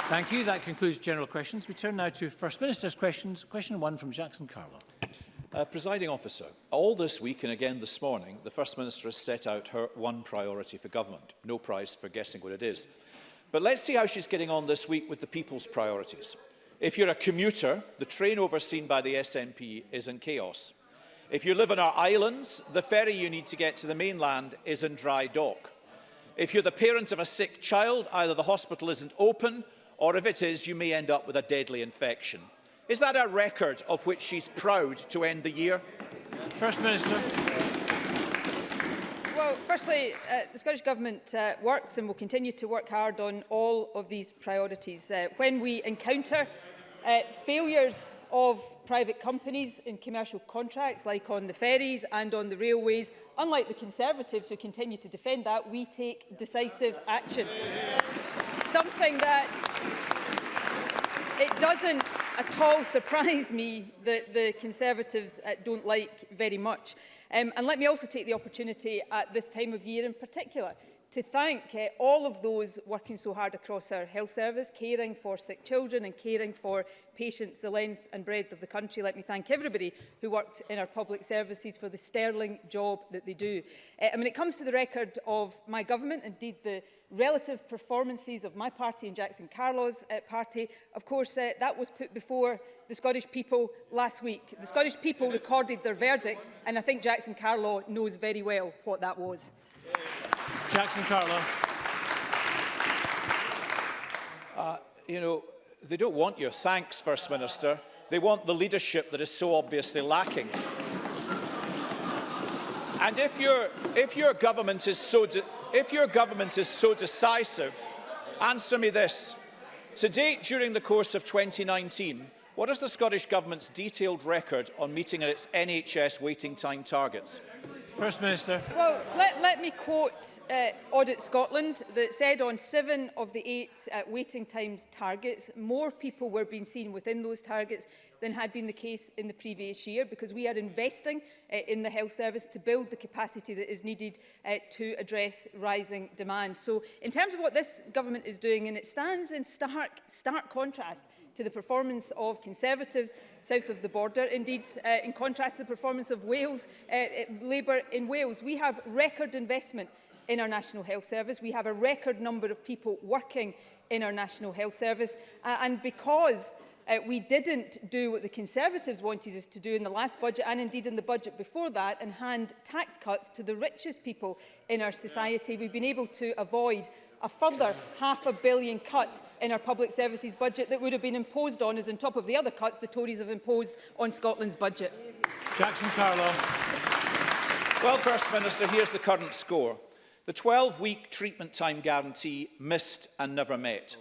Thank you. That concludes general questions. We turn now to First Minister's questions. Question 1 from Jackson Carlow. Presiding officer, all this week and again this morning, the First Minister has set out her one priority for government. No prize for guessing what it is. But let's see how she's getting on this week with the people's priorities. If you're a commuter, the train overseen by the SNP is in chaos. If you live on our islands, the ferry you need to get to the mainland is in dry dock. If you're the parent of a sick child, either the hospital isn't open, or if it is, you may end up with a deadly infection. Is that a record of which she's proud to end the year? First Minister. Well, firstly, the Scottish Government works and will continue to work hard on all of these priorities. When we encounter failures of private companies in commercial contracts, like on the ferries and on the railways, unlike the Conservatives who continue to defend that, we take decisive action. Something that it doesn't at all surprise me that the Conservatives don't like very much. And let me also take the opportunity at this time of year in particular to thank all of those working so hard across our health service, caring for sick children and caring for patients the length and breadth of the country. Let me thank everybody who works in our public services for the sterling job that they do. And when it comes to the record of my government, indeed the relative performances of my party and Jackson Carlow's party, of course, that was put before the Scottish people last week. The Scottish people recorded their verdict, and I think Jackson Carlow knows very well what that was. Jackson Carlow. You know, they don't want your thanks, First Minister. They want the leadership that is so obviously lacking. And if your government is so decisive, answer me this. To date, during the course of 2019, what is the Scottish Government's detailed record on meeting its NHS waiting time targets? First Minister. Well, let me quote Audit Scotland that said on 7 of the 8 waiting times targets, more people were being seen within those targets than had been the case in the previous year, because we are investing in the health service to build the capacity that is needed to address rising demand. So in terms of what this government is doing, and it stands in stark contrast to the performance of Conservatives south of the border, indeed in contrast to the performance of Wales, Labour in Wales. We have record investment in our National Health Service. We have a record number of people working in our National Health Service. And because we didn't do what the Conservatives wanted us to do in the last budget, and indeed in the budget before that, and hand tax cuts to the richest people in our society, we've been able to avoid a further £500 million cut in our public services budget that would have been imposed on us on top of the other cuts the Tories have imposed on Scotland's budget. Jackson Carlow. Well, First Minister, here's the current score. The 12-week treatment time guarantee missed and never met.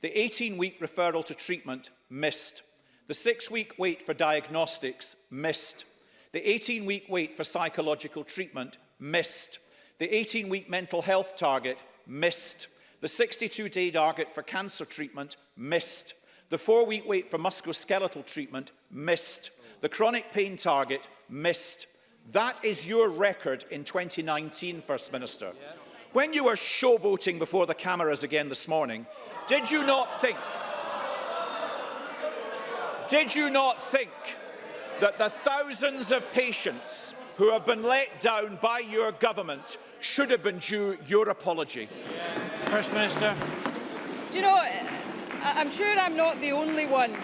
The 18-week referral to treatment missed. The 6-week wait for diagnostics missed. The 18-week wait for psychological treatment missed. The 18-week mental health target missed. The 62-day target for cancer treatment missed. The 4-week wait for musculoskeletal treatment missed. The chronic pain target missed. That is your record in 2019, First Minister. When you were showboating before the cameras again this morning, did you not think that the thousands of patients who have been let down by your government should have been due your apology? First Minister. Do you know, I'm sure I'm not the only one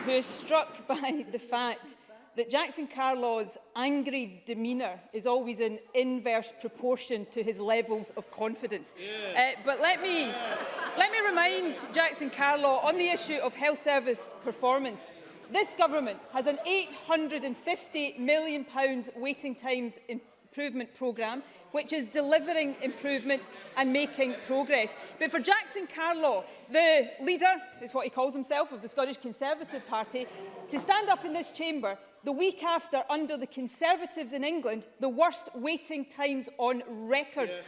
who is struck by the fact that Jackson Carlow's angry demeanour is always in inverse proportion to his levels of confidence. But let me remind Jackson Carlow on the issue of health service performance. This government has an £850 million waiting times improvement programme, which is delivering improvements and making progress. But for Jackson Carlow, the leader, is what he calls himself, of the Scottish Conservative Party, to stand up in this chamber the week after, under the Conservatives in England, the worst waiting times on record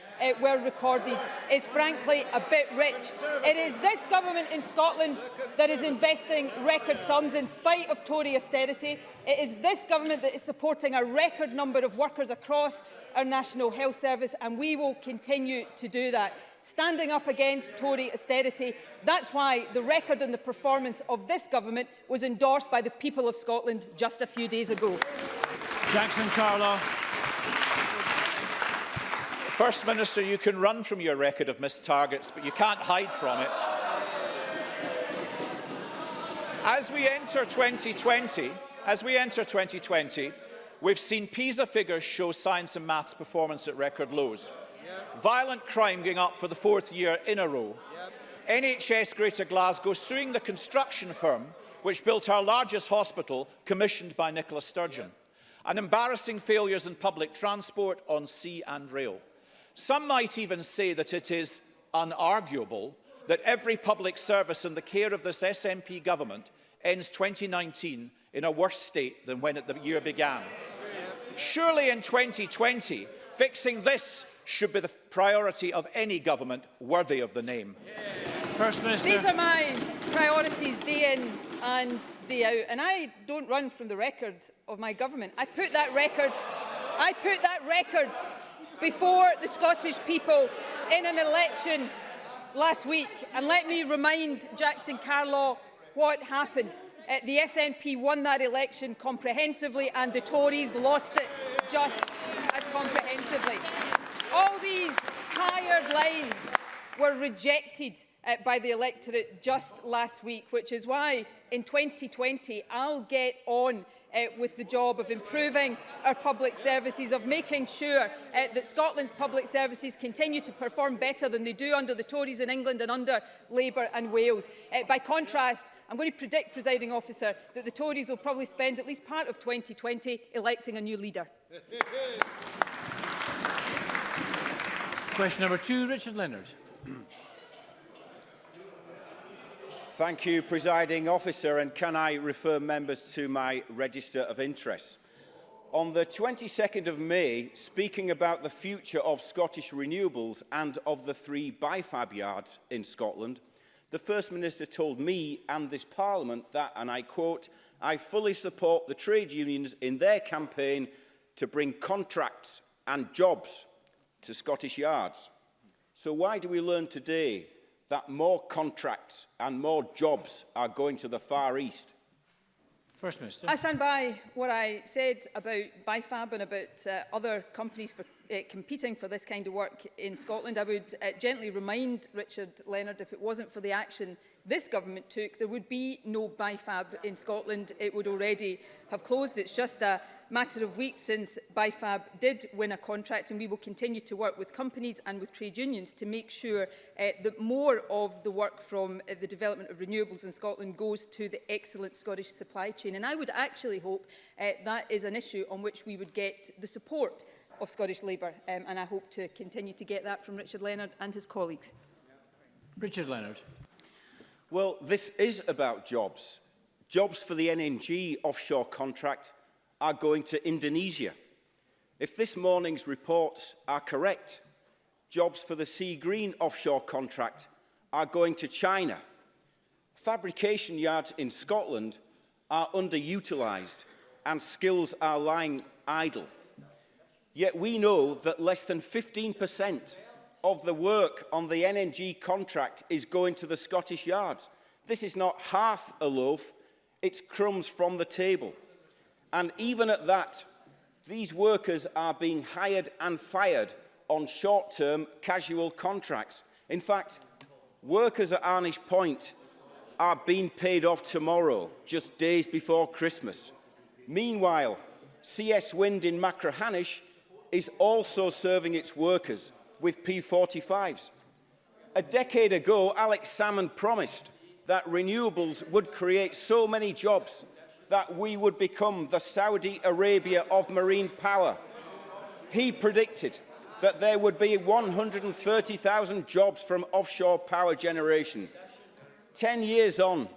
were recorded, is frankly a bit rich. It is this government in Scotland that is investing record sums in spite of Tory austerity. It is this government that is supporting a record number of workers across our National Health Service, and we will continue to do that. standing up against Tory austerity. That's why the record and the performance of this government was endorsed by the people of Scotland just a few days ago. Jackson Carlaw. First Minister, you can run from your record of missed targets, but you can't hide from it. As we enter 2020, we've seen PISA figures show science and maths performance at record lows. Violent crime going up for the 4th year in a row. NHS Greater Glasgow suing the construction firm which built our largest hospital, commissioned by Nicola Sturgeon. And embarrassing failures in public transport on sea and rail. Some might even say that it is unarguable that every public service in the care of this SNP government ends 2019 in a worse state than when the year began. Surely in 2020, fixing this should be the priority of any government worthy of the name. First Minister. These are my priorities day in and day out, and I don't run from the record of my government. I put that record before the Scottish people in an election last week. And let me remind Jackson Carlaw what happened. The SNP won that election comprehensively and the Tories lost it just as comprehensively. All these tired lines were rejected by the electorate just last week, which is why in 2020 I'll get on with the job of improving our public services, of making sure that Scotland's public services continue to perform better than they do under the Tories in England and under Labour and Wales. By contrast, I'm going to predict, Presiding Officer, that the Tories will probably spend at least part of 2020 electing a new leader. Question number 2, Richard Leonard. Thank you, Presiding Officer, and can I refer members to my register of interests? On the 22nd of May, speaking about the future of Scottish renewables and of the 3 bifab yards in Scotland, the First Minister told me and this Parliament that, and I quote, "I fully support the trade unions in their campaign to bring contracts and jobs to Scottish yards." So why do we learn today that more contracts and more jobs are going to the Far East? First Minister. I stand by what I said about Bifab and about other companies competing for this kind of work in Scotland. I would gently remind Richard Leonard, if it wasn't for the action this government took, there would be no Bifab in Scotland. It would already have closed. It's just a matter of weeks since Bifab did win a contract, and we will continue to work with companies and with trade unions to make sure that more of the work from the development of renewables in Scotland goes to the excellent Scottish supply chain. And I would actually hope that is an issue on which we would get the support of Scottish Labour, and I hope to continue to get that from Richard Leonard and his colleagues. Richard Leonard. Well, this is about jobs. Jobs for the NNG offshore contract are going to Indonesia. If this morning's reports are correct, jobs for the Sea Green offshore contract are going to China. Fabrication yards in Scotland are underutilised and skills are lying idle. Yet we know that less than 15% of the work on the NNG contract is going to the Scottish yards. This is not half a loaf, it's crumbs from the table. And even at that, these workers are being hired and fired on short-term casual contracts. In fact, workers at Arnish Point are being paid off tomorrow, just days before Christmas. Meanwhile, CS Wind in Machrihanish is also serving its workers with P45s. A decade ago, Alex Salmond promised that renewables would create so many jobs that we would become the Saudi Arabia of marine power. He predicted that there would be 130,000 jobs from offshore power generation. 10 years on,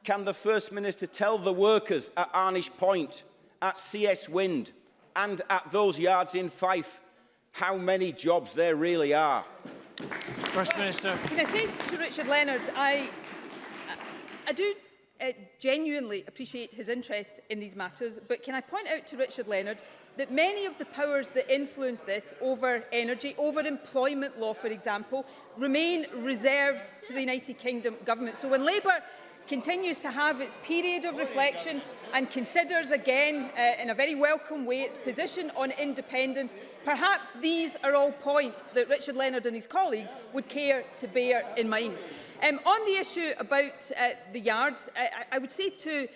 can the First Minister tell the workers at Arnish Point, at CS Wind and at those yards in Fife how many jobs there really are? First Minister. Can I say to Richard Leonard, I do genuinely appreciate his interest in these matters, but can I point out to Richard Leonard that many of the powers that influence this over energy, over employment law, for example, remain reserved to the United Kingdom government. So when Labour continues to have its period of reflection and considers again, in a very welcome way, its position on independence, perhaps these are all points that Richard Leonard and his colleagues would care to bear in mind. On the issue about the yards, I would say to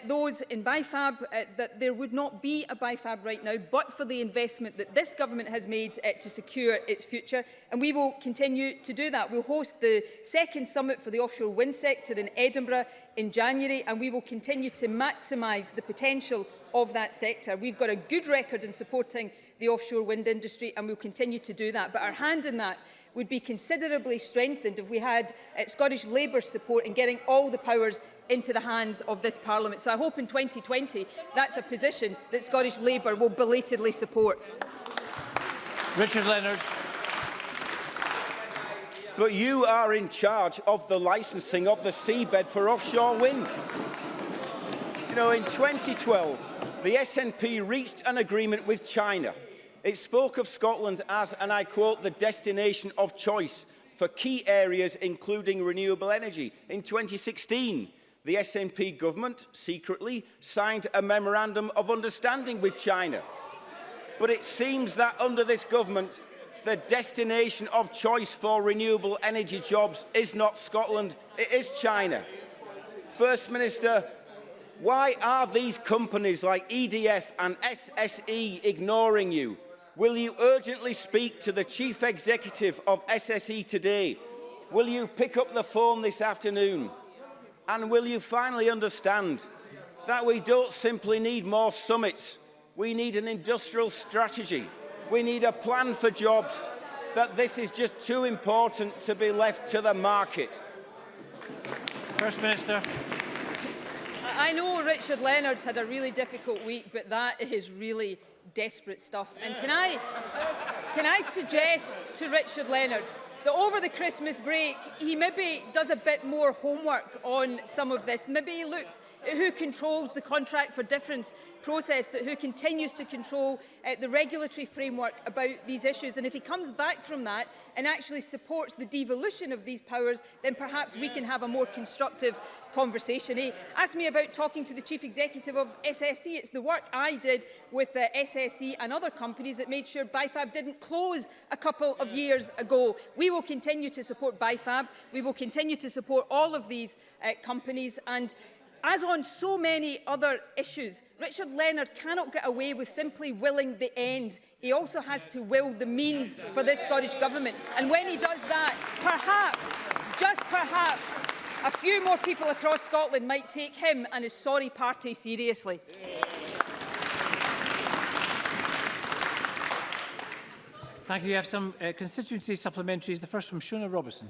those in BIFAB that there would not be a BIFAB right now but for the investment that this government has made to secure its future, and we will continue to do that. We'll host the second summit for the offshore wind sector in Edinburgh in January, and we will continue to maximise the potential of that sector. We've got a good record in supporting the offshore wind industry, and we'll continue to do that, but our hand in that would be considerably strengthened if we had Scottish Labour's support in getting all the powers into the hands of this Parliament. So I hope in 2020 that's a position that Scottish Labour will belatedly support. Richard Leonard. But you are in charge of the licensing of the seabed for offshore wind. You know, in 2012, the SNP reached an agreement with China. It spoke of Scotland as, and I quote, the destination of choice for key areas including renewable energy. In 2016, the SNP government secretly signed a memorandum of understanding with China. But it seems that under this government, the destination of choice for renewable energy jobs is not Scotland, it is China. First Minister, why are these companies like EDF and SSE ignoring you? Will you urgently speak to the Chief Executive of SSE today? Will you pick up the phone this afternoon? And will you finally understand that we don't simply need more summits, we need an industrial strategy, we need a plan for jobs, that this is just too important to be left to the market? First Minister. I know Richard Leonard's had a really difficult week, but that is really desperate stuff. And can I suggest to Richard Leonard that over the Christmas break he maybe does a bit more homework on some of this. Maybe he looks at who controls the contract for difference process, that who continues to control the regulatory framework about these issues. And if he comes back from that and actually supports the devolution of these powers, then perhaps we can have a more constructive conversation. He asked me about talking to the Chief Executive of SSE. It's the work I did with SSE and other companies that made sure BIFAB didn't close a couple of years ago. We will continue to support BIFAB. We will continue to support all of these companies. And as on so many other issues, Richard Leonard cannot get away with simply willing the ends. He also has to will the means for this Scottish Government. And when he does that, perhaps, just perhaps, a few more people across Scotland might take him and his sorry party seriously. Thank you. You have some constituency supplementaries. The first from Shona Robertson.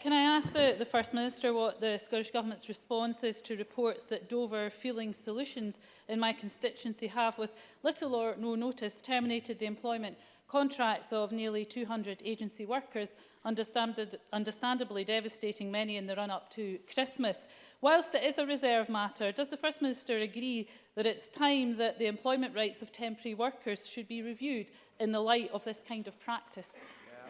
Can I ask the First Minister what the Scottish Government's response is to reports that Dover Fueling Solutions in my constituency have, with little or no notice, terminated the employment contracts of nearly 200 agency workers, understandably devastating many in the run-up to Christmas? Whilst it is a reserve matter, does the First Minister agree that it's time that the employment rights of temporary workers should be reviewed in the light of this kind of practice?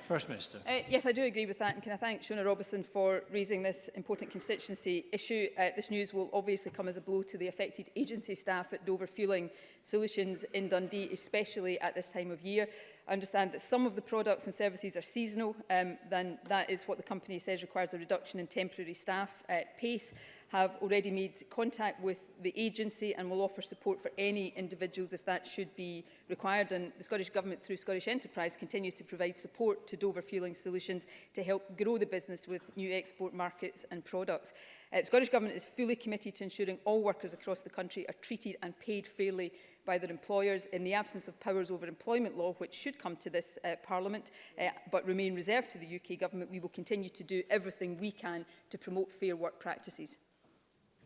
First Minister. Yes, I do agree with that, and can I thank Shona Robertson for raising this important constituency issue. This news will obviously come as a blow to the affected agency staff at Dover Fueling Solutions in Dundee, especially at this time of year. I understand that some of the products and services are seasonal, then that is what the company says requires a reduction in temporary staff. PACE have already made contact with the agency and will offer support for any individuals if that should be required. And the Scottish Government, through Scottish Enterprise, continues to provide support to Dover Fueling Solutions to help grow the business with new export markets and products. The Scottish Government is fully committed to ensuring all workers across the country are treated and paid fairly by their employers. In the absence of powers over employment law, which should come to this Parliament but remain reserved to the UK Government, we will continue to do everything we can to promote fair work practices.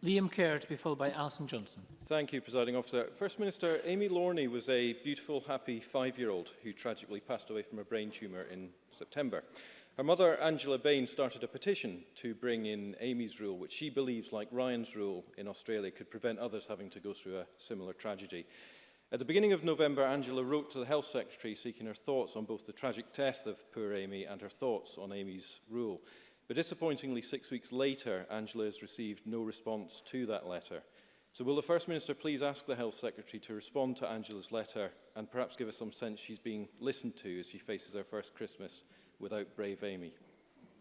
Liam Kerr, to be followed by Alison Johnson. Thank you, Presiding Officer. First Minister, Amy Lorney was a beautiful, happy 5-year-old who tragically passed away from a brain tumour in September. Her mother, Angela Bain, started a petition to bring in Amy's rule, which she believes, like Ryan's rule in Australia, could prevent others having to go through a similar tragedy. At the beginning of November, Angela wrote to the Health Secretary seeking her thoughts on both the tragic death of poor Amy and her thoughts on Amy's rule. But disappointingly, 6 weeks later, Angela has received no response to that letter. So will the First Minister please ask the Health Secretary to respond to Angela's letter and perhaps give us some sense she's being listened to as she faces her first Christmas without brave Amy?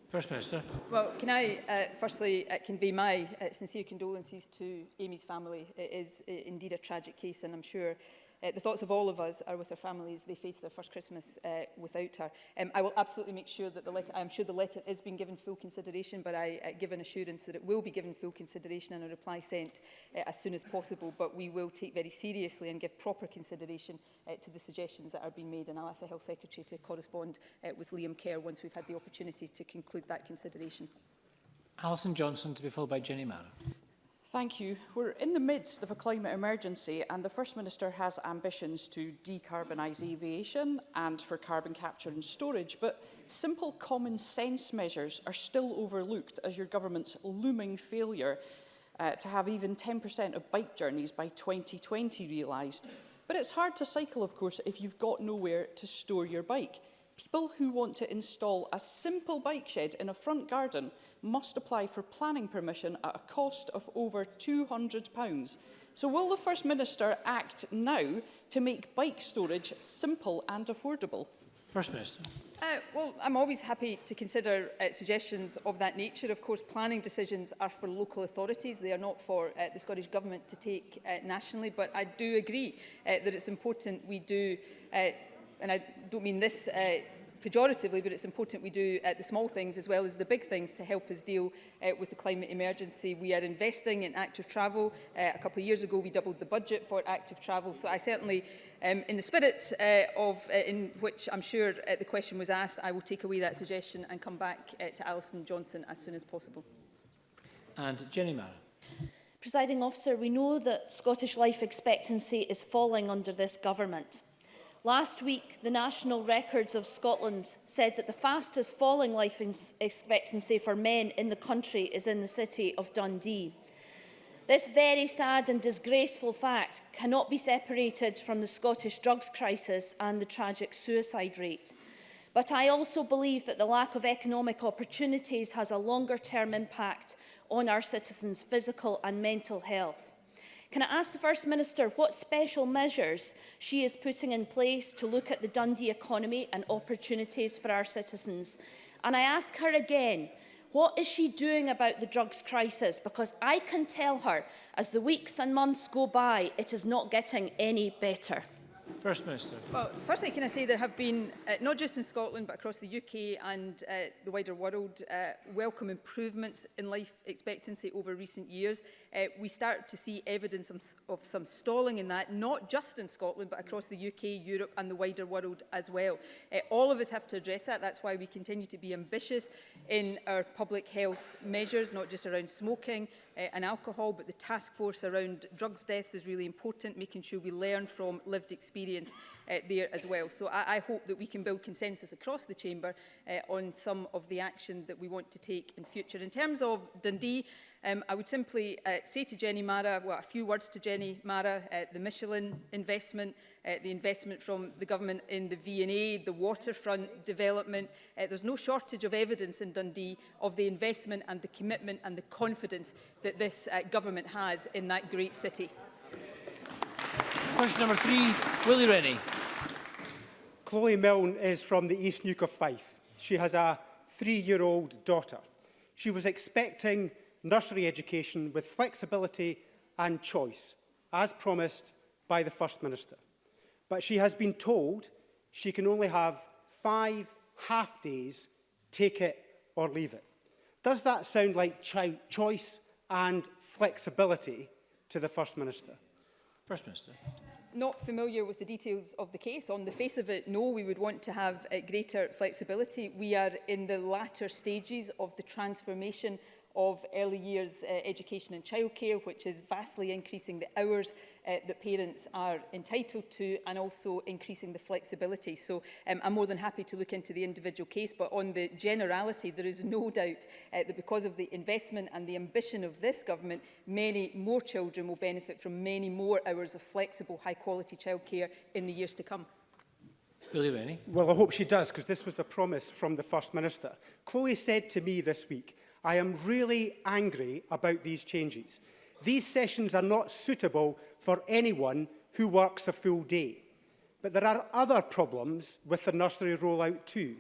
First Minister. Well, can I firstly convey my sincere condolences to Amy's family. It is indeed a tragic case, and I'm sure the thoughts of all of us are with their families. They face their first Christmas without her. I will absolutely make sure that I'm sure the letter is being given full consideration, but I give an assurance that it will be given full consideration and a reply sent as soon as possible. But we will take very seriously and give proper consideration to the suggestions that are being made, and I'll ask the Health Secretary to correspond with Liam Kerr once we've had the opportunity to conclude that consideration. Alison Johnson, to be followed by Jenny Mara. Thank you. We're in the midst of a climate emergency, and the First Minister has ambitions to decarbonise aviation and for carbon capture and storage, but simple common sense measures are still overlooked as your government's looming failure to have even 10% of bike journeys by 2020 realised. But it's hard to cycle, of course, if you've got nowhere to store your bike. People who want to install a simple bike shed in a front garden must apply for planning permission at a cost of over £200. So will the First Minister act now to make bike storage simple and affordable? First Minister. Well, I'm always happy to consider suggestions of that nature. Of course, planning decisions are for local authorities. They are not for the Scottish Government to take nationally. But I do agree that it's important we do, and I don't mean this pejoratively, but it's important we do the small things as well as the big things to help us deal with the climate emergency. We are investing in active travel. A couple of years ago, we doubled the budget for active travel. So I certainly, in the spirit in which I'm sure the question was asked, I will take away that suggestion and come back to Alison Johnson as soon as possible. And Jenny Mara. Presiding Officer, we know that Scottish life expectancy is falling under this government. Last week, the National Records of Scotland said that the fastest falling life expectancy for men in the country is in the city of Dundee. This very sad and disgraceful fact cannot be separated from the Scottish drugs crisis and the tragic suicide rate. But I also believe that the lack of economic opportunities has a longer-term impact on our citizens' physical and mental health. Can I ask the First Minister what special measures she is putting in place to look at the Dundee economy and opportunities for our citizens? And I ask her again, what is she doing about the drugs crisis? Because I can tell her, as the weeks and months go by, it is not getting any better. First Minister. Well, firstly, can I say there have been, not just in Scotland, but across the UK and the wider world, welcome improvements in life expectancy over recent years. We start to see evidence of some stalling in that, not just in Scotland, but across the UK, Europe and the wider world as well. All of us have to address that. That's why we continue to be ambitious in our public health measures, not just around smoking and alcohol, but the task force around drugs deaths is really important, making sure we learn from lived experience there as well. So I hope that we can build consensus across the chamber on some of the action that we want to take in future. In terms of Dundee, I would simply say to Jenny Mara, well, a few words to Jenny Mara, the Michelin investment, the investment from the government in the V&A, the waterfront development. There's no shortage of evidence in Dundee of the investment and the commitment and the confidence that this government has in that great city. Question number 3, Willie Rennie. Chloe Milne is from the East Neuk of Fife. She has a 3-year-old daughter. She was expecting nursery education with flexibility and choice, as promised by the First Minister. But she has been told she can only have 5 half-days, take it or leave it. Does that sound like choice and flexibility to the First Minister? First Minister. Not familiar with the details of the case. On the face of it, no, we would want to have greater flexibility. We are in the latter stages of the transformation of early years education and childcare, which is vastly increasing the hours that parents are entitled to, and also increasing the flexibility. So I'm more than happy to look into the individual case, but on the generality, there is no doubt that because of the investment and the ambition of this government, many more children will benefit from many more hours of flexible, high-quality childcare in the years to come. Willie Rennie. Well, I hope she does, because this was a promise from the First Minister. Chloe said to me this week, "I am really angry about these changes. These sessions are not suitable for anyone who works a full day." But there are other problems with the nursery rollout too.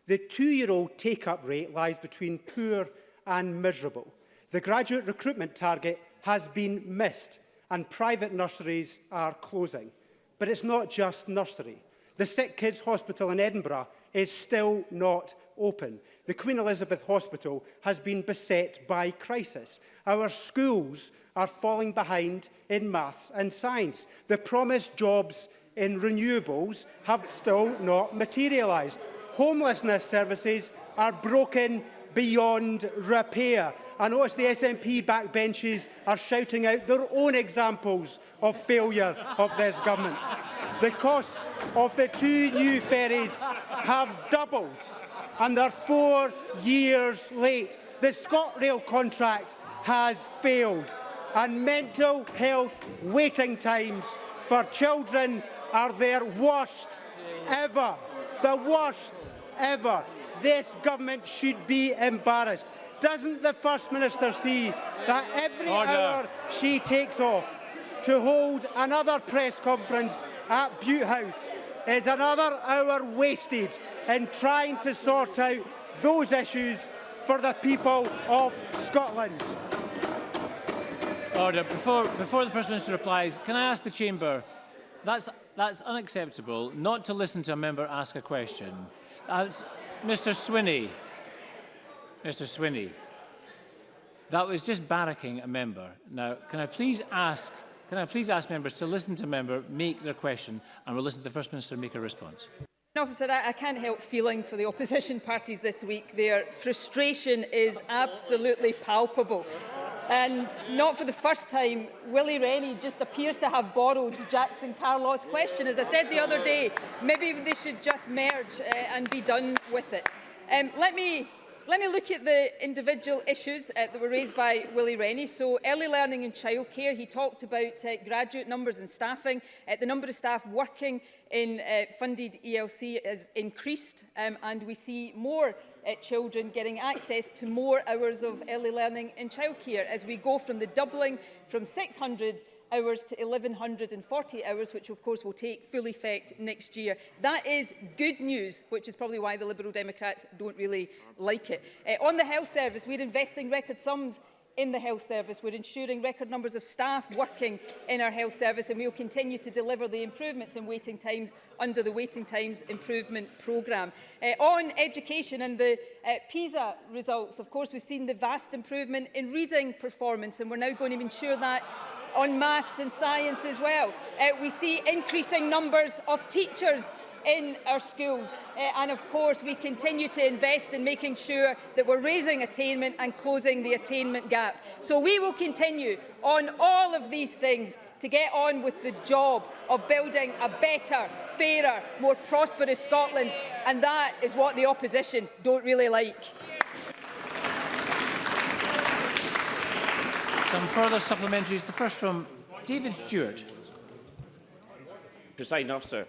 The 2-year-old take-up rate lies between poor and miserable. The graduate recruitment target has been missed, and private nurseries are closing. But it's not just nursery. The Sick Kids Hospital in Edinburgh is still not open. The Queen Elizabeth Hospital has been beset by crisis. Our schools are falling behind in maths and science. The promised jobs in renewables have still not materialised. Homelessness services are broken beyond repair. I notice the SNP backbenches are shouting out their own examples of failure of this government. The cost of the 2 new ferries have doubled, and they're 4 years late. The ScotRail contract has failed, and mental health waiting times for children are their worst ever. The worst ever. This government should be embarrassed. Doesn't the First Minister see that every hour she takes off to hold another press conference at Butte House is another hour wasted in trying to sort out those issues for the people of Scotland? Order. Before the First Minister replies, can I ask the Chamber, that's unacceptable, not to listen to a member ask a question. Mr Swinney. Mr Swinney. That was just barracking a member. Now, can I please ask members to listen to a member make their question, and we'll listen to the First Minister make a response. Officer, I can't help feeling for the opposition parties this week. Their frustration is absolutely palpable. And not for the first time, Willie Rennie just appears to have borrowed Jackson Carlott's question. As I said the other day, maybe they should just merge and be done with it. Let me look at the individual issues that were raised by Willie Rennie. So, early learning and childcare, he talked about graduate numbers and staffing. The number of staff working in funded ELC has increased, and we see more children getting access to more hours of early learning and childcare as we go from the doubling from 600 hours to 1,140 hours, which of course will take full effect next year. That is good news, which is probably why the Liberal Democrats don't really like it. On the health service, we're investing record sums in the health service. We're ensuring record numbers of staff working in our health service, and we will continue to deliver the improvements in waiting times under the Waiting Times Improvement Programme. On education and the PISA results, of course, we've seen the vast improvement in reading performance, and we're now going to ensure that on maths and science as well. We see increasing numbers of teachers in our schools, and of course we continue to invest in making sure that we're raising attainment and closing the attainment gap. So we will continue on all of these things to get on with the job of building a better, fairer, more prosperous Scotland, and that is what the opposition don't really like. Some further supplementaries. The first from David Stewart. Presiding Officer,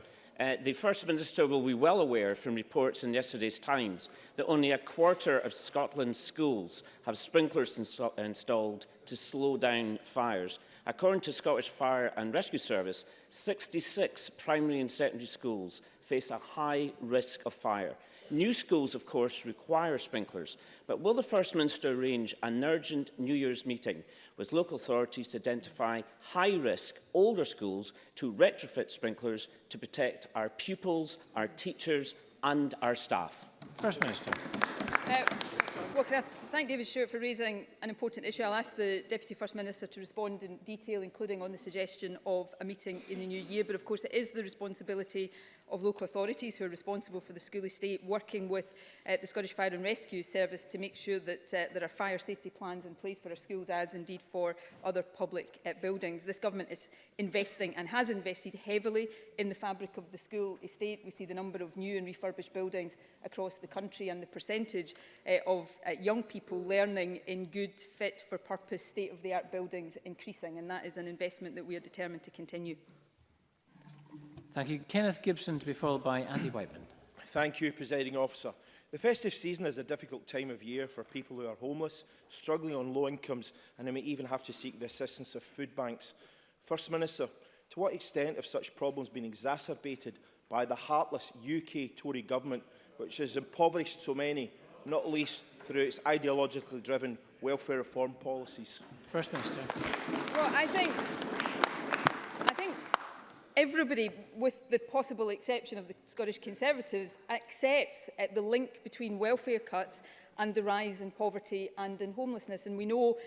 the First Minister will be well aware from reports in yesterday's Times that only a quarter of Scotland's schools have sprinklers installed to slow down fires. According to Scottish Fire and Rescue Service, 66 primary and secondary schools face a high risk of fire. New schools, of course, require sprinklers, but will the First Minister arrange an urgent New Year's meeting with local authorities to identify high-risk older schools to retrofit sprinklers to protect our pupils, our teachers and our staff? First Minister. Well, can I thank David Stewart for raising an important issue. I'll ask the Deputy First Minister to respond in detail, including on the suggestion of a meeting in the new year. But of course, it is the responsibility of local authorities who are responsible for the school estate, working with the Scottish Fire and Rescue Service to make sure that there are fire safety plans in place for our schools, as indeed for other public buildings. This government is investing and has invested heavily in the fabric of the school estate. We see the number of new and refurbished buildings across the country and the percentage of young people learning in good, fit for purpose, state-of-the-art buildings increasing, and that is an investment that we are determined to continue. Thank you. Kenneth Gibson to be followed by Andy Whiteman. Thank you, Presiding Officer. The festive season is a difficult time of year for people who are homeless, struggling on low incomes, and who may even have to seek the assistance of food banks. First Minister, to what extent have such problems been exacerbated by the heartless UK Tory government, which has impoverished so many, not least through its ideologically driven welfare reform policies? First Minister. Well, I think everybody, with the possible exception of the Scottish Conservatives, accepts the link between welfare cuts and the rise in poverty and in homelessness. And we know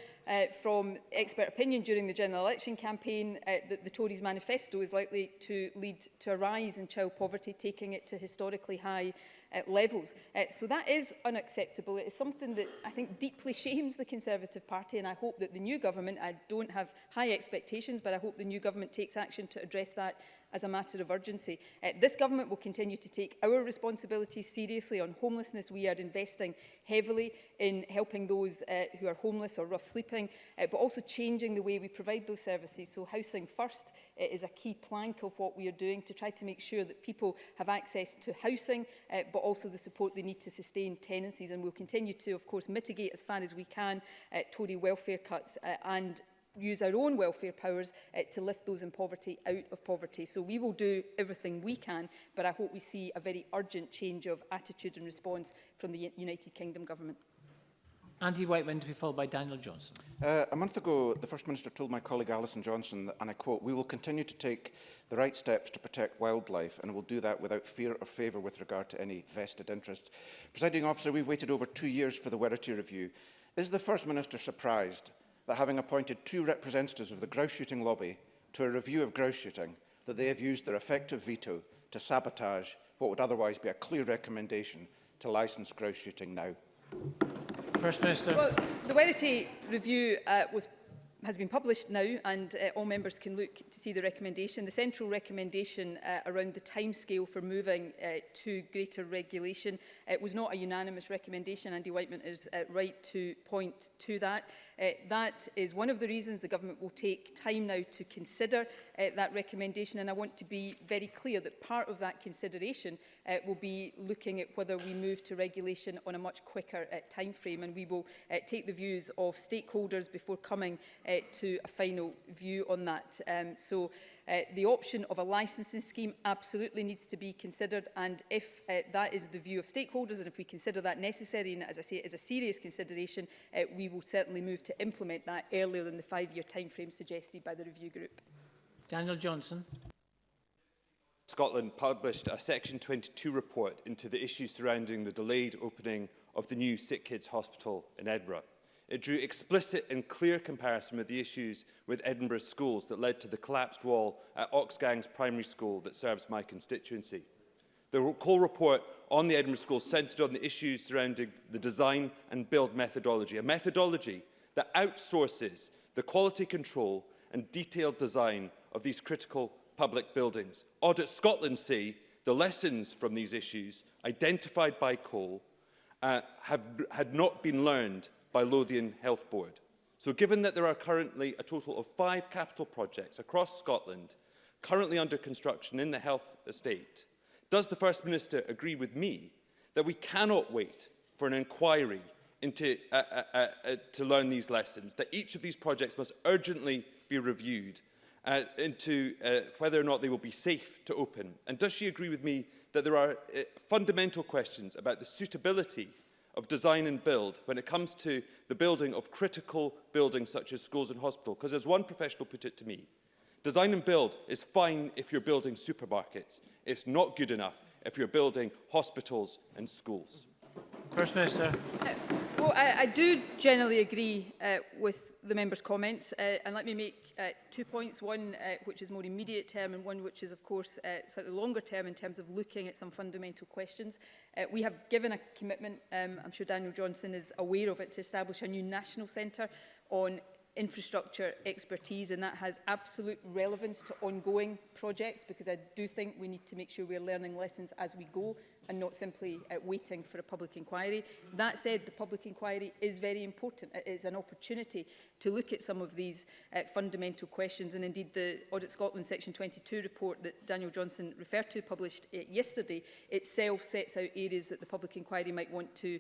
from expert opinion during the general election campaign that the Tories' manifesto is likely to lead to a rise in child poverty, taking it to historically high levels. So that is unacceptable. It is something that I think deeply shames the Conservative Party, and I hope that the new government, I don't have high expectations, but I hope the new government takes action to address that as a matter of urgency. This government will continue to take our responsibilities seriously on homelessness. We are investing heavily in helping those who are homeless or rough sleeping, but also changing the way we provide those services. So Housing First is a key plank of what we are doing to try to make sure that people have access to housing, but also the support they need to sustain tenancies. And we'll continue to, of course, mitigate as far as we can Tory welfare cuts and use our own welfare powers to lift those in poverty out of poverty. So we will do everything we can, but I hope we see a very urgent change of attitude and response from the United Kingdom government. Andy Whiteman to be followed by Daniel Johnson. A month ago, the First Minister told my colleague Alison Johnson, and I quote, "We will continue to take the right steps to protect wildlife, and will do that without fear or favour with regard to any vested interest." Presiding Officer, we've waited over 2 years for the Werrity review. Is the First Minister surprised that, having appointed 2 representatives of the grouse shooting lobby to a review of grouse shooting, that they have used their effective veto to sabotage what would otherwise be a clear recommendation to licence grouse shooting now? First Minister. Well, the Werrity review has been published now, and all members can look to see the recommendation. The central recommendation around the timescale for moving to greater regulation was not a unanimous recommendation. Andy Whiteman is right to point to that. That is one of the reasons the government will take time now to consider that recommendation, and I want to be very clear that part of that consideration will be looking at whether we move to regulation on a much quicker time frame, and we will take the views of stakeholders before coming to a final view on that. The option of a licensing scheme absolutely needs to be considered, and if that is the view of stakeholders, and if we consider that necessary, and as I say, it is a serious consideration, we will certainly move to implement that earlier than the 5-year time frame suggested by the review group. Daniel Johnson. Scotland published a Section 22 report into the issues surrounding the delayed opening of the new Sick Kids Hospital in Edinburgh. It drew explicit and clear comparison with the issues with Edinburgh's schools that led to the collapsed wall at Oxgangs Primary School that serves my constituency. The Cole report on the Edinburgh schools centred on the issues surrounding the design and build methodology, a methodology that outsources the quality control and detailed design of these critical public buildings. Audit Scotland say the lessons from these issues identified by Cole had not been learned by Lothian Health Board. So given that there are currently a total of 5 capital projects across Scotland currently under construction in the health estate, does the First Minister agree with me that we cannot wait for an inquiry into to learn these lessons, that each of these projects must urgently be reviewed into whether or not they will be safe to open? And does she agree with me that there are fundamental questions about the suitability of design and build when it comes to the building of critical buildings such as schools and hospitals? Because as one professional put it to me, design and build is fine if you're building supermarkets. It's not good enough if you're building hospitals and schools. First Minister. Well, I do generally agree with the member's comments, and let me make 2 points. One which is more immediate term, and one which is, of course, slightly longer term in terms of looking at some fundamental questions. We have given a commitment, I'm sure Daniel Johnson is aware of it, to establish a new national centre on infrastructure expertise, and that has absolute relevance to ongoing projects, because I do think we need to make sure we're learning lessons as we go and not simply waiting for a public inquiry. That said, the public inquiry is very important. It is an opportunity to look at some of these fundamental questions, and indeed the Audit Scotland Section 22 report that Daniel Johnson referred to, published yesterday, itself sets out areas that the public inquiry might want to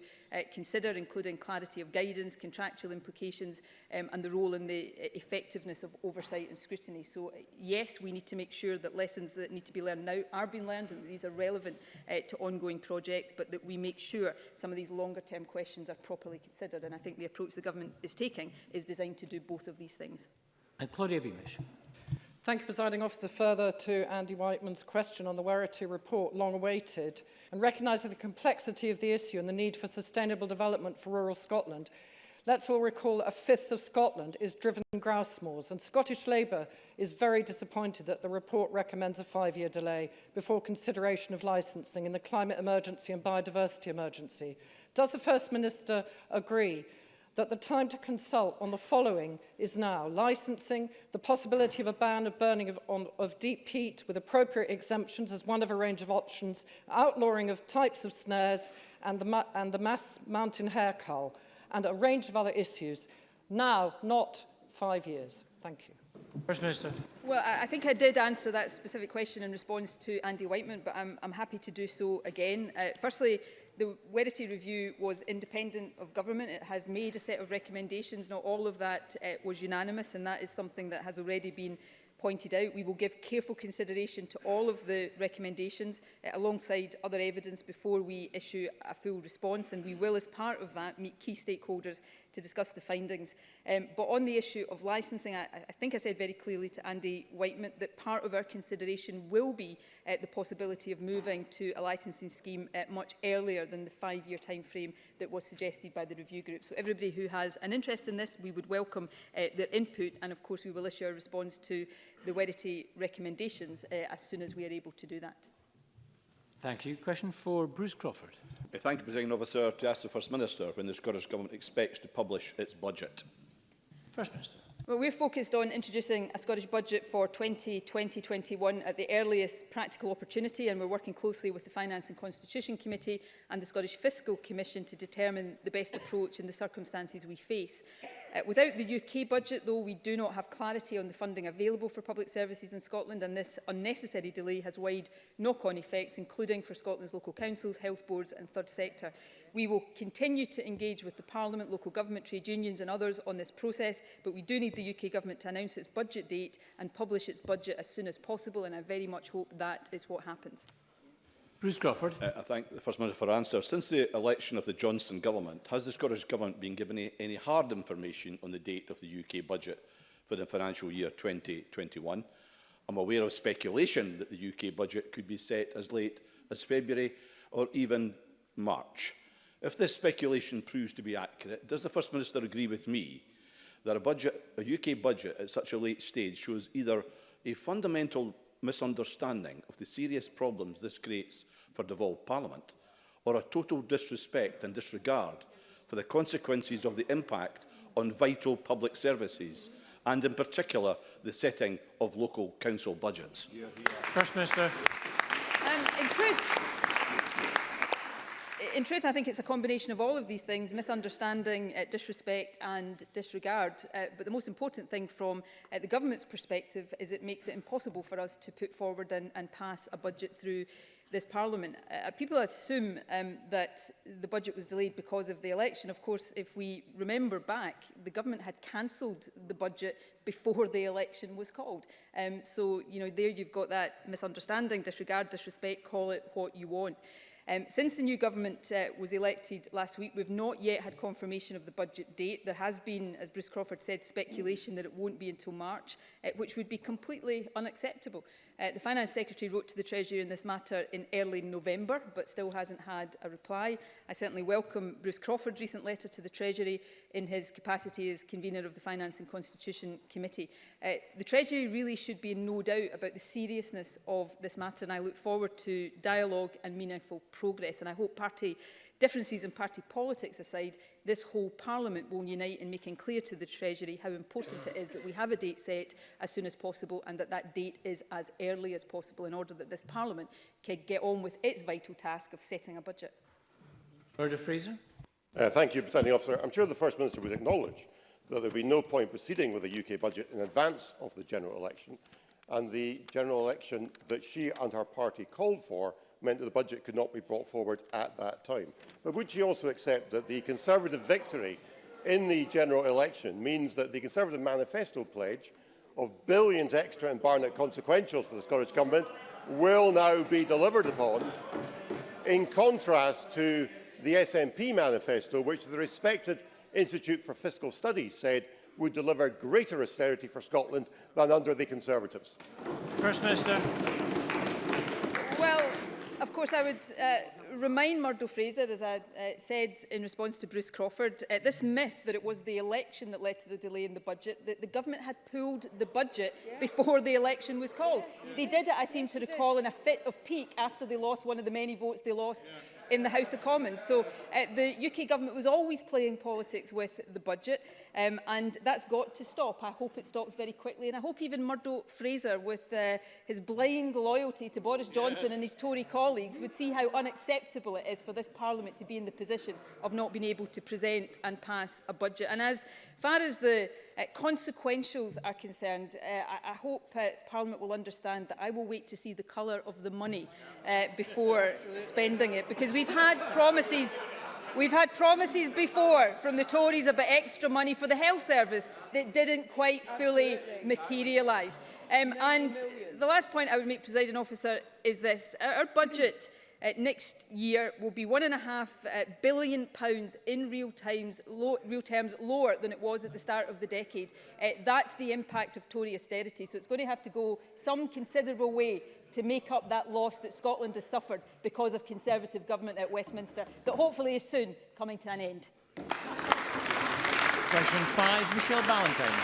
consider, including clarity of guidance, contractual implications, and the role and the effectiveness of oversight and scrutiny. So yes, we need to make sure that lessons that need to be learned now are being learned, and that these are relevant to ongoing projects, but that we make sure some of these longer term questions are properly considered. And I think the approach the government is taking is designed to do both of these things. And Claudia Beamish. Thank you, Presiding Officer. Further to Andy Whiteman's question on the Werity report, long awaited, and recognising the complexity of the issue and the need for sustainable development for rural Scotland, let's all recall that a fifth of Scotland is driven grouse moors, and Scottish Labour is very disappointed that the report recommends a 5-year delay before consideration of licensing in the climate emergency and biodiversity emergency. Does the First Minister agree that the time to consult on the following is now: licensing, the possibility of a ban of burning of deep peat with appropriate exemptions as one of a range of options, outlawing of types of snares and the mass mountain hare cull, and a range of other issues, now, not 5 years? Thank you. First Minister. Well, I think I did answer that specific question in response to Andy Whiteman, but I'm happy to do so again. Firstly, the Werity review was independent of government. It has made a set of recommendations. Not all of that was unanimous, and that is something that has already been pointed out. We will give careful consideration to all of the recommendations alongside other evidence before we issue a full response, and we will, as part of that, meet key stakeholders to discuss the findings. But on the issue of licensing, I think I said very clearly to Andy Whiteman that part of our consideration will be the possibility of moving to a licensing scheme much earlier than the 5-year time frame that was suggested by the review group. So everybody who has an interest in this, we would welcome their input, and of course we will issue a response to the Werity recommendations as soon as we are able to do that. Thank you. Question for Bruce Crawford. Thank you, Presiding Officer. To ask the First Minister when the Scottish Government expects to publish its budget. First Minister. Well, we're focused on introducing a Scottish budget for 2020-21 at the earliest practical opportunity, and we're working closely with the Finance and Constitution Committee and the Scottish Fiscal Commission to determine the best approach in the circumstances we face. Without the UK budget, though, we do not have clarity on the funding available for public services in Scotland, and this unnecessary delay has wide knock-on effects, including for Scotland's local councils, health boards and third sector. We will continue to engage with the Parliament, local government, trade unions and others on this process, but we do need the UK Government to announce its budget date and publish its budget as soon as possible, and I very much hope that is what happens. Bruce Crawford. I thank the First Minister for answer. Since the election of the Johnson Government, has the Scottish Government been given any hard information on the date of the UK budget for the financial year 2021? I'm aware of speculation that the UK budget could be set as late as February or even March. If this speculation proves to be accurate, does the First Minister agree with me that a UK budget at such a late stage shows either a fundamental misunderstanding of the serious problems this creates for devolved Parliament, or a total disrespect and disregard for the consequences of the impact on vital public services, and in particular the setting of local council budgets? First Minister. In truth, I think it's a combination of all of these things: misunderstanding, disrespect and disregard. But the most important thing from the government's perspective is it makes it impossible for us to put forward and pass a budget through this Parliament. People assume that the budget was delayed because of the election. Of course, if we remember back, the government had cancelled the budget before the election was called. So, you know, there you've got that misunderstanding, disregard, disrespect, call it what you want. Since the new government was elected last week, we've not yet had confirmation of the budget date. There has been, as Bruce Crawford said, speculation that it won't be until March, which would be completely unacceptable. The Finance Secretary wrote to the Treasury in this matter in early November, but still hasn't had a reply. I certainly welcome Bruce Crawford's recent letter to the Treasury in his capacity as convener of the Finance and Constitution Committee. The Treasury really should be in no doubt about the seriousness of this matter, and I look forward to dialogue and meaningful progress. And I hope party differences and party politics aside, this whole Parliament will unite in making clear to the Treasury how important it is that we have a date set as soon as possible, and that that date is as early as possible, in order that this Parliament can get on with its vital task of setting a budget. Order Fraser. Thank you, Presiding Officer. I'm sure the First Minister would acknowledge that there would be no point proceeding with the UK budget in advance of the general election, and the general election that she and her party called for meant that the budget could not be brought forward at that time. But would she also accept that the Conservative victory in the general election means that the Conservative manifesto pledge of billions extra in Barnett consequentials for the Scottish Government will now be delivered upon, in contrast to the SNP manifesto, which the respected Institute for Fiscal Studies said would deliver greater austerity for Scotland than under the Conservatives? First Minister. Well, of course, I would remind Murdo Fraser, as I said in response to Bruce Crawford, this myth that it was the election that led to the delay in the budget, that the government had pulled the budget before the election was called. They did it, I seem to recall, in a fit of pique after they lost one of the many votes they lost in the House of Commons. So the UK government was always playing politics with the budget, and that's got to stop. I hope it stops very quickly, and I hope even Murdo Fraser, with his blind loyalty to Boris Johnson and his Tory colleagues, would see how unacceptable it is for this Parliament to be in the position of not being able to present and pass a budget. And as far as the consequentials are concerned, I hope Parliament will understand that I will wait to see the colour of the money before spending it, because we've had promises before from the Tories about extra money for the health service that didn't quite fully materialise. And the last point I would make, Presiding Officer, is this. Our budget next year will be £1.5 billion in real terms lower than it was at the start of the decade. That's the impact of Tory austerity. So it's going to have to go some considerable way to make up that loss that Scotland has suffered because of Conservative government at Westminster, that hopefully is soon coming to an end. Question 5, Michelle Ballantyne.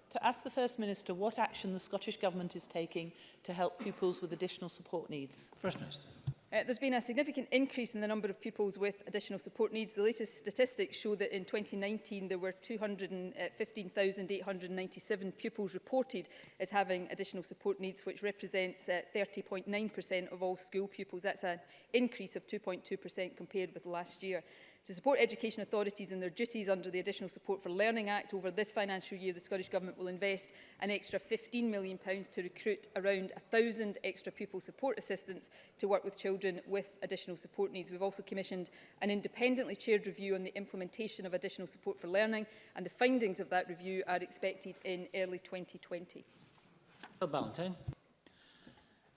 To ask the First Minister what action the Scottish Government is taking to help pupils with additional support needs. First Minister. There's been a significant increase in the number of pupils with additional support needs. The latest statistics show that in 2019 there were 215,897 pupils reported as having additional support needs, which represents 30.9% of all school pupils. That's an increase of 2.2% compared with last year. To support education authorities in their duties under the Additional Support for Learning Act, over this financial year, the Scottish Government will invest an extra £15 million to recruit around 1,000 extra pupil support assistants to work with children with additional support needs. We've also commissioned an independently chaired review on the implementation of additional support for learning, and the findings of that review are expected in early 2020. Ballantyne.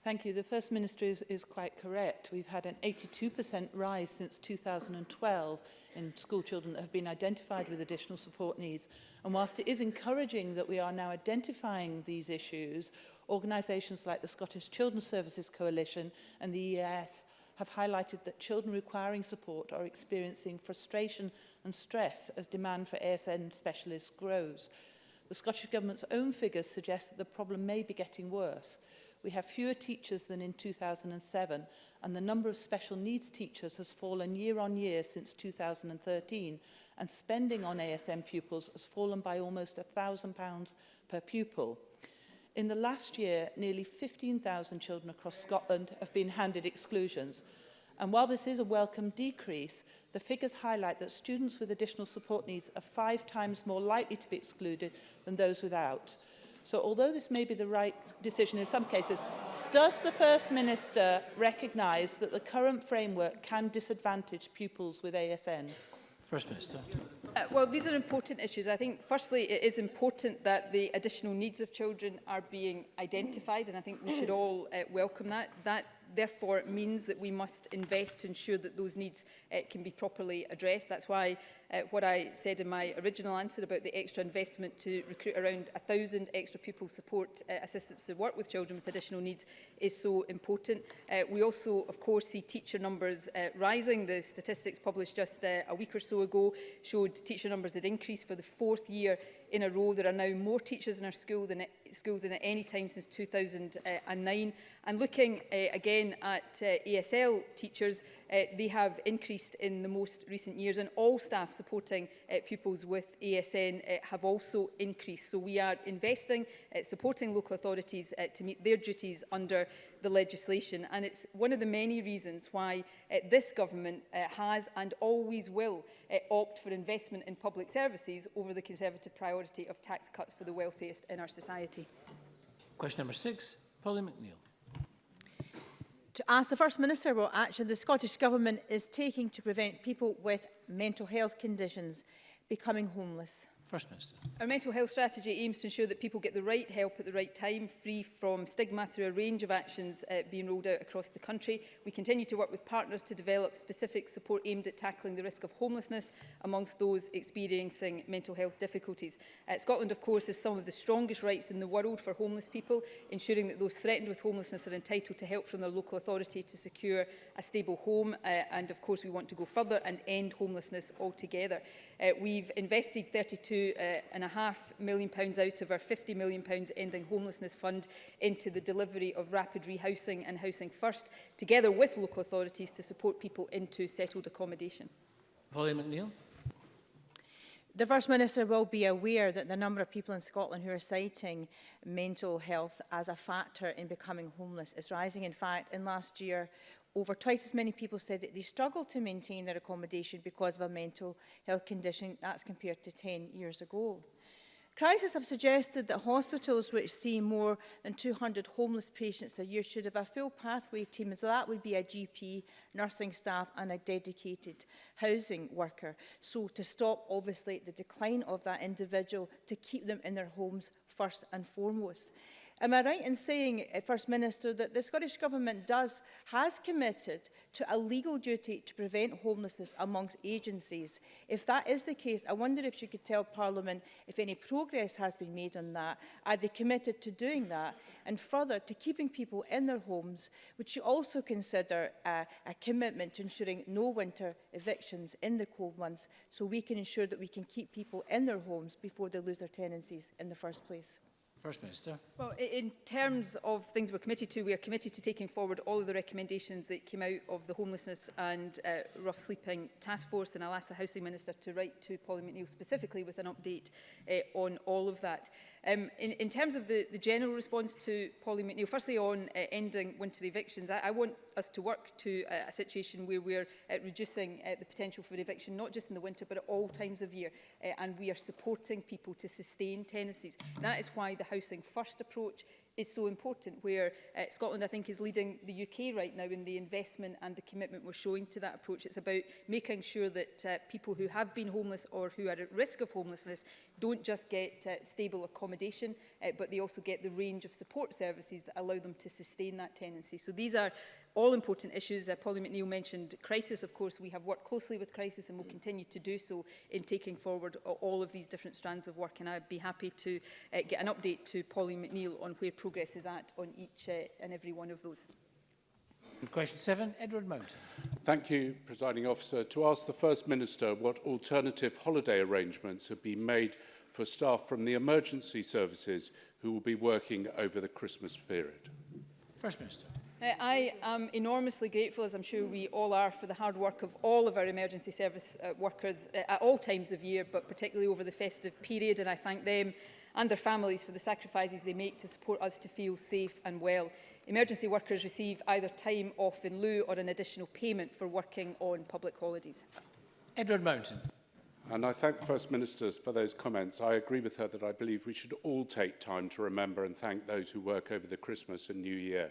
Thank you. The First Minister is quite correct. We've had an 82% rise since 2012 in school children that have been identified with additional support needs. And whilst it is encouraging that we are now identifying these issues, organisations like the Scottish Children's Services Coalition and the EAS have highlighted that children requiring support are experiencing frustration and stress as demand for ASN specialists grows. The Scottish Government's own figures suggest that the problem may be getting worse. We have fewer teachers than in 2007, and the number of special needs teachers has fallen year on year since 2013, and spending on ASM pupils has fallen by almost £1,000 per pupil. In the last year, nearly 15,000 children across Scotland have been handed exclusions. And while this is a welcome decrease, the figures highlight that students with additional support needs are 5 times more likely to be excluded than those without. So although this may be the right decision in some cases, does the First Minister recognise that the current framework can disadvantage pupils with ASN? First Minister. Well, these are important issues. I think, firstly, it is important that the additional needs of children are being identified, and I think we should all welcome that. therefore means that we must invest to ensure that those needs can be properly addressed. That's why what I said in my original answer about the extra investment to recruit around 1,000 extra pupil support assistants to work with children with additional needs is so important. We also, of course, see teacher numbers rising. The statistics published just a week or so ago showed teacher numbers had increased for the 4th year in a row. There are now more teachers in our schools than at any time since 2009. And looking again at ASL teachers, they have increased in the most recent years, and all staff supporting pupils with ASN have also increased. So we are investing, supporting local authorities to meet their duties under the legislation. And it's one of the many reasons why this government has and always will opt for investment in public services over the Conservative priority of tax cuts for the wealthiest in our society. Question number 6, Polly McNeill. To ask the First Minister what action the Scottish Government is taking to prevent people with mental health conditions becoming homeless. First Minister. Our mental health strategy aims to ensure that people get the right help at the right time, free from stigma, through a range of actions being rolled out across the country. We continue to work with partners to develop specific support aimed at tackling the risk of homelessness amongst those experiencing mental health difficulties. Scotland, of course, has some of the strongest rights in the world for homeless people, ensuring that those threatened with homelessness are entitled to help from their local authority to secure a stable home. And, of course, we want to go further and end homelessness altogether. We've invested £32.5 million out of our £50 million Ending Homelessness Fund into the delivery of rapid rehousing and Housing First, together with local authorities to support people into settled accommodation. Polly McNeill. The First Minister will be aware that the number of people in Scotland who are citing mental health as a factor in becoming homeless is rising. In fact, in last year, over twice as many people said that they struggle to maintain their accommodation because of a mental health condition. That's compared to 10 years ago. Crisis have suggested that hospitals which see more than 200 homeless patients a year should have a full pathway team, and so that would be a GP, nursing staff and a dedicated housing worker. So to stop, obviously, the decline of that individual, to keep them in their homes first and foremost. Am I right in saying, First Minister, that the Scottish Government has committed to a legal duty to prevent homelessness amongst agencies? If that is the case, I wonder if you could tell Parliament if any progress has been made on that. Are they committed to doing that? And further, to keeping people in their homes, would you also consider a commitment to ensuring no winter evictions in the cold months, so we can ensure that we can keep people in their homes before they lose their tenancies in the first place? First Minister. Well, in terms of things we're committed to, we are committed to taking forward all of the recommendations that came out of the Homelessness and Rough Sleeping Task Force, and I'll ask the Housing Minister to write to Polly McNeill specifically with an update on all of that. In terms of the general response to Polly McNeill, firstly on ending winter evictions, I want us to work to a situation where we're reducing the potential for eviction, not just in the winter, but at all times of year, and we are supporting people to sustain tenancies. That is why the Housing First approach is so important, where Scotland, I think, is leading the UK right now in the investment and the commitment we're showing to that approach. It's about making sure that people who have been homeless or who are at risk of homelessness don't just get stable accommodation, but they also get the range of support services that allow them to sustain that tenancy. So these are all important issues. Polly McNeill mentioned Crisis. Of course, we have worked closely with Crisis and will continue to do so in taking forward all of these different strands of work. And I'd be happy to get an update to Polly McNeill on where progress is at on each and every one of those. Question 7, Edward Mountain. Thank you, Presiding Officer. To ask the First Minister what alternative holiday arrangements have been made for staff from the emergency services who will be working over the Christmas period. First Minister. I am enormously grateful, as I'm sure we all are, for the hard work of all of our emergency service workers at all times of year, but particularly over the festive period, and I thank them and their families for the sacrifices they make to support us to feel safe and well. Emergency workers receive either time off in lieu or an additional payment for working on public holidays. Edward Mountain. And I thank the First Minister for those comments. I agree with her that I believe we should all take time to remember and thank those who work over the Christmas and New Year.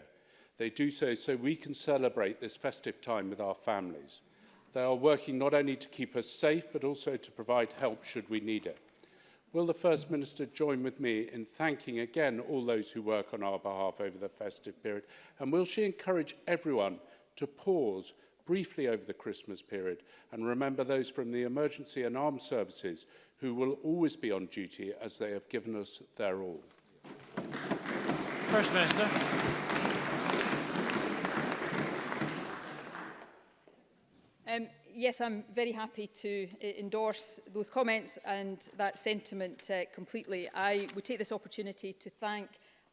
They do so we can celebrate this festive time with our families. They are working not only to keep us safe, but also to provide help should we need it. Will the First Minister join with me in thanking again all those who work on our behalf over the festive period? And will she encourage everyone to pause briefly over the Christmas period and remember those from the emergency and armed services who will always be on duty as they have given us their all? First Minister. Yes, I'm very happy to endorse those comments and that sentiment completely. I would take this opportunity to thank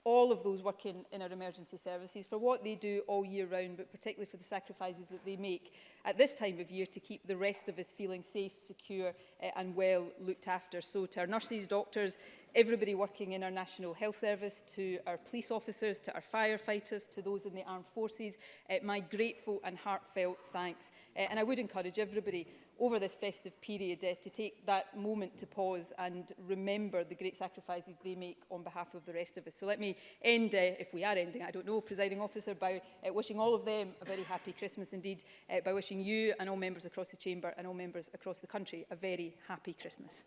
all of those working in our emergency services for what they do all year round, but particularly for the sacrifices that they make at this time of year to keep the rest of us feeling safe, secure and well looked after. So to our nurses, doctors, everybody working in our National Health Service, to our police officers, to our firefighters, to those in the armed forces, my grateful and heartfelt thanks. And I would encourage everybody over this festive period to take that moment to pause and remember the great sacrifices they make on behalf of the rest of us. So let me end, if we are ending, I don't know, Presiding Officer, by wishing all of them a very happy Christmas indeed, by wishing you and all members across the Chamber and all members across the country a very happy Christmas.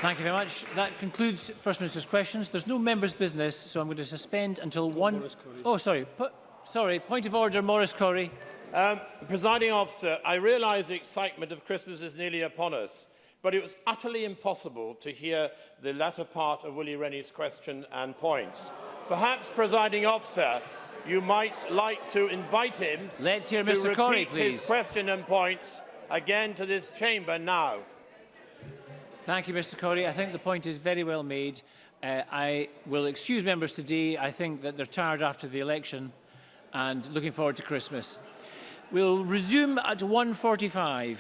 Thank you very much. That concludes First Minister's questions. There's no members' business, so I'm going to suspend until one... Oh, sorry. Sorry, point of order, Maurice Corrie. Presiding Officer, I realise the excitement of Christmas is nearly upon us, but it was utterly impossible to hear the latter part of Willie Rennie's question and points. Perhaps, Presiding Officer, you might like to invite him Let's hear to Mr. Corrie, repeat please. his question and points again to this chamber now. Thank you, Mr. Corrie. I think the point is very well made. I will excuse members today. I think that they're tired after the election and looking forward to Christmas. We'll resume at 1:45.